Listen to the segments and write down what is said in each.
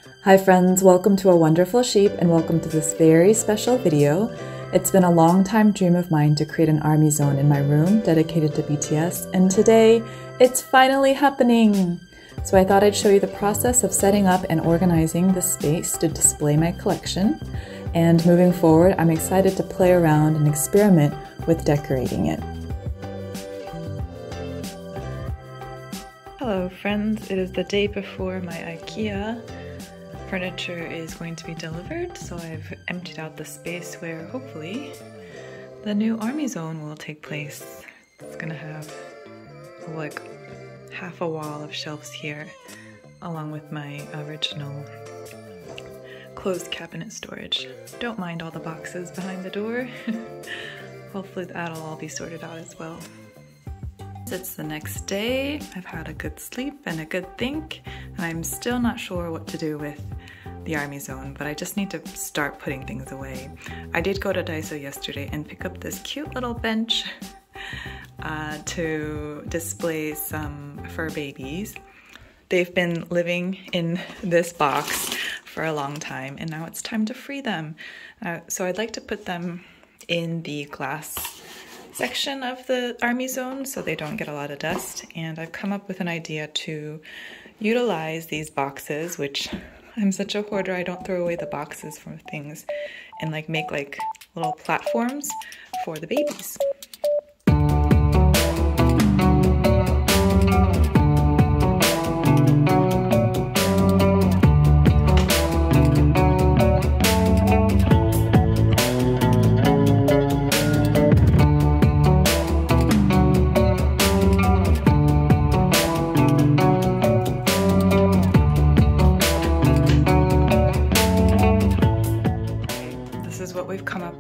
Hi friends, welcome to A Wonderful Sheep and welcome to this very special video. It's been a long time dream of mine to create an army zone in my room dedicated to BTS, and today it's finally happening! So I thought I'd show you the process of setting up and organizing the space to display my collection. And moving forward, I'm excited to play around and experiment with decorating it. Hello friends, it is the day before my Ikea furniture is going to be delivered, so I've emptied out the space where hopefully the new army zone will take place. It's gonna have like half a wall of shelves here along with my original closed cabinet storage. Don't mind all the boxes behind the door. Hopefully that'll all be sorted out as well. It's the next day, I've had a good sleep and a good think, and I'm still not sure what to do with the army zone, but I just need to start putting things away. I did go to Dyalla yesterday and pick up this cute little bench to display some fur babies. They've been living in this box for a long time, and now it's time to free them. So I'd like to put them in the glass section of the army zone so they don't get a lot of dust, and I've come up with an idea to utilize these boxes, which I'm such a hoarder, I don't throw away the boxes from things, and like make like little platforms for the babies.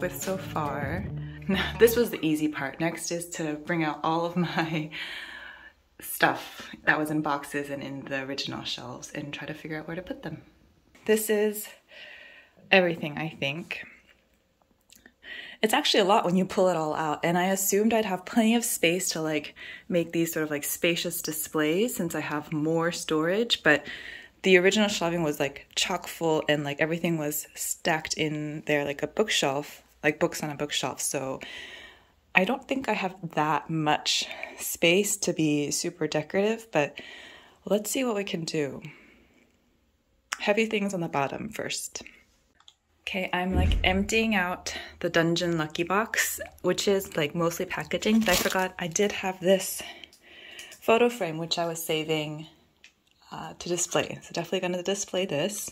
With so far. Now, this was the easy part. Next is to bring out all of my stuff that was in boxes and in the original shelves and try to figure out where to put them. This is everything, I think. It's actually a lot when you pull it all out, and I assumed I'd have plenty of space to like make these sort of like spacious displays since I have more storage, but the original shelving was like chock full and like everything was stacked in there like a bookshelf, like books on a bookshelf. So I don't think I have that much space to be super decorative, but let's see what we can do. Heavy things on the bottom first. Okay, I'm like emptying out the Dungeon Lucky Box, which is like mostly packaging, but I forgot I did have this photo frame, which I was saving to display. So definitely going to display this.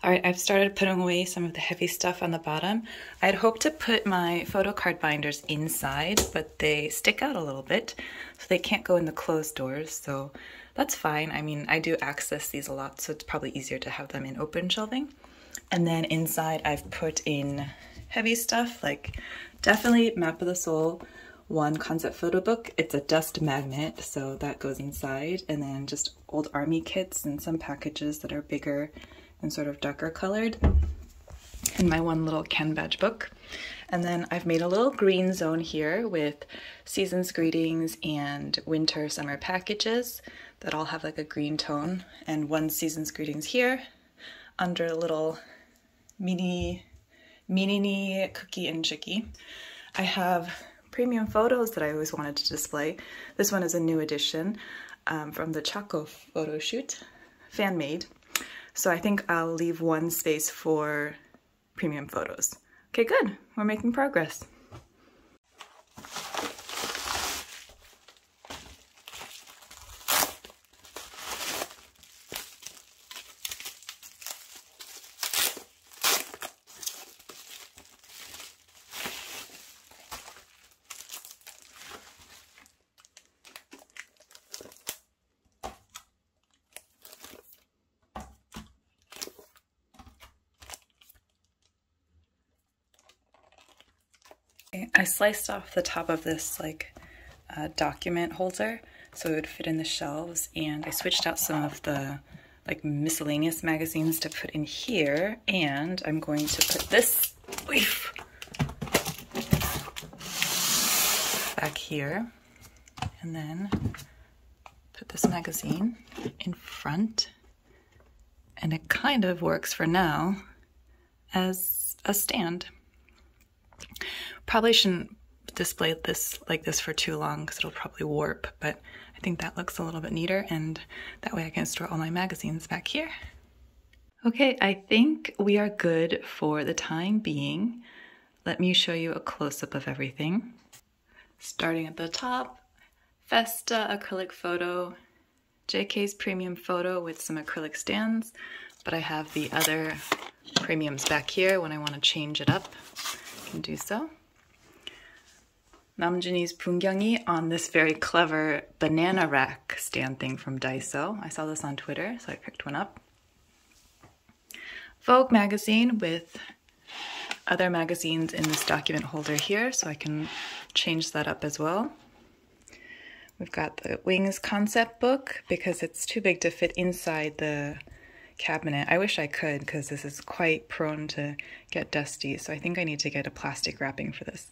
All right, I've started putting away some of the heavy stuff on the bottom. I'd hoped to put my photo card binders inside, but they stick out a little bit, so they can't go in the closed doors, so that's fine. I mean, I do access these a lot, so it's probably easier to have them in open shelving. And then inside I've put in heavy stuff, like definitely Map of the Soul 1 concept photo book. It's a dust magnet, so that goes inside, and then just old army kits and some packages that are bigger and sort of darker colored, and my one little Ken badge book. And then I've made a little green zone here with season's greetings and winter summer packages that all have like a green tone, and one season's greetings here under a little mini cookie and chicky. I have premium photos that I always wanted to display. This one is a new edition from the Chaco photo shoot, fan-made. So I think I'll leave one space for premium photos. Okay, good. We're making progress. I sliced off the top of this document holder so it would fit in the shelves, and I switched out some of the miscellaneous magazines to put in here, and I'm going to put this back here and then put this magazine in front, and it kind of works for now as a stand. Probably shouldn't display this like this for too long because it'll probably warp, but I think that looks a little bit neater, and that way I can store all my magazines back here. Okay, I think we are good for the time being. Let me show you a close-up of everything. Starting at the top, Festa acrylic photo, JK's premium photo with some acrylic stands, but I have the other premiums back here when I want to change it up. I can do so. Namjoon's Bungyang이 on this very clever banana rack stand thing from Daiso. I saw this on Twitter, so I picked one up. Vogue magazine with other magazines in this document holder here, so I can change that up as well. We've got the Wings concept book because it's too big to fit inside the cabinet. I wish I could because this is quite prone to get dusty, so I think I need to get a plastic wrapping for this.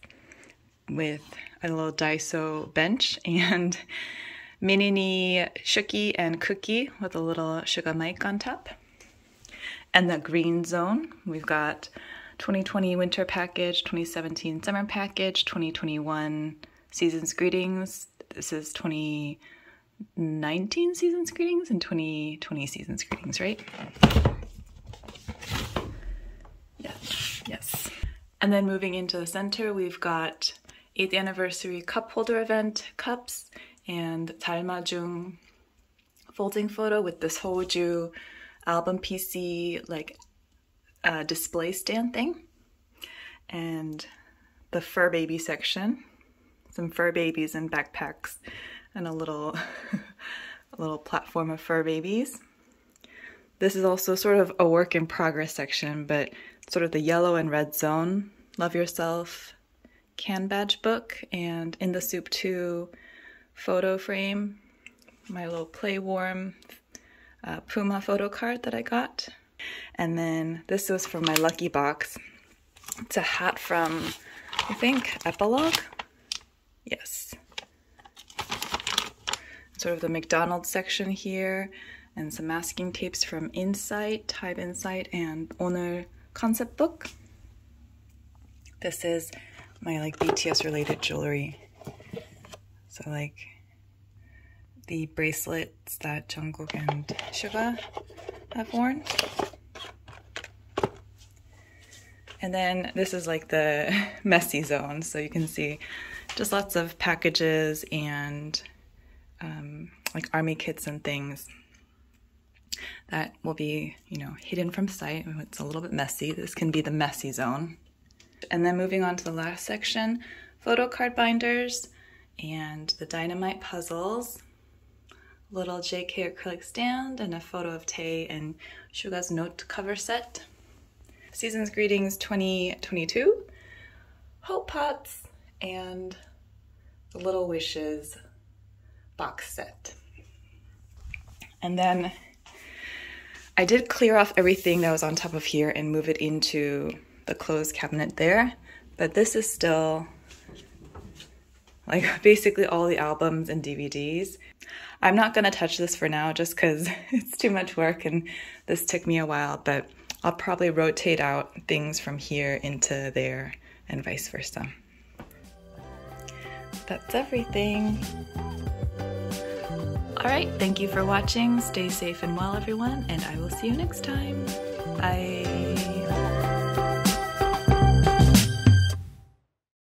With a little Daiso bench and Minini Shuki and Cookie with a little sugar mic on top. And the green zone, we've got 2020 winter package, 2017 summer package, 2021 season's greetings. This is 2019 season's greetings and 2020 season's greetings, right? Yes. And then moving into the center, we've got 8th anniversary cup holder event cups and 달마중 folding photo with this Hoju album PC display stand thing, and the fur baby section, some fur babies and backpacks, and a little platform of fur babies. This is also sort of a work in progress section, but sort of the yellow and red zone, Love Yourself can badge book, and In the Soup 2 photo frame, my little Play Warm Puma photo card that I got. And then this was from my lucky box. It's a hat from, I think, Epilogue? Yes. Sort of the McDonald's section here, and some masking tapes from Insight, Type Insight, and 오늘 concept book. This is my BTS related jewelry. So the bracelets that Jungkook and Suga have worn. And then this is the messy zone, so you can see just lots of packages and army kits and things that will be, hidden from sight. It's a little bit messy. This can be the messy zone. And then moving on to the last section, photo card binders and the dynamite puzzles, little JK acrylic stand, and a photo of Tae and Suga's note cover set. Season's Greetings 2022, Hope Pots, and the Little Wishes box set. And then I did clear off everything that was on top of here and move it into the closed cabinet there, but this is still basically all the albums and DVDs. I'm not gonna touch this for now just because it's too much work and this took me a while, but I'll probably rotate out things from here into there and vice versa. that's everything. Alright, thank you for watching. Stay safe and well, everyone, and I will see you next time. Bye.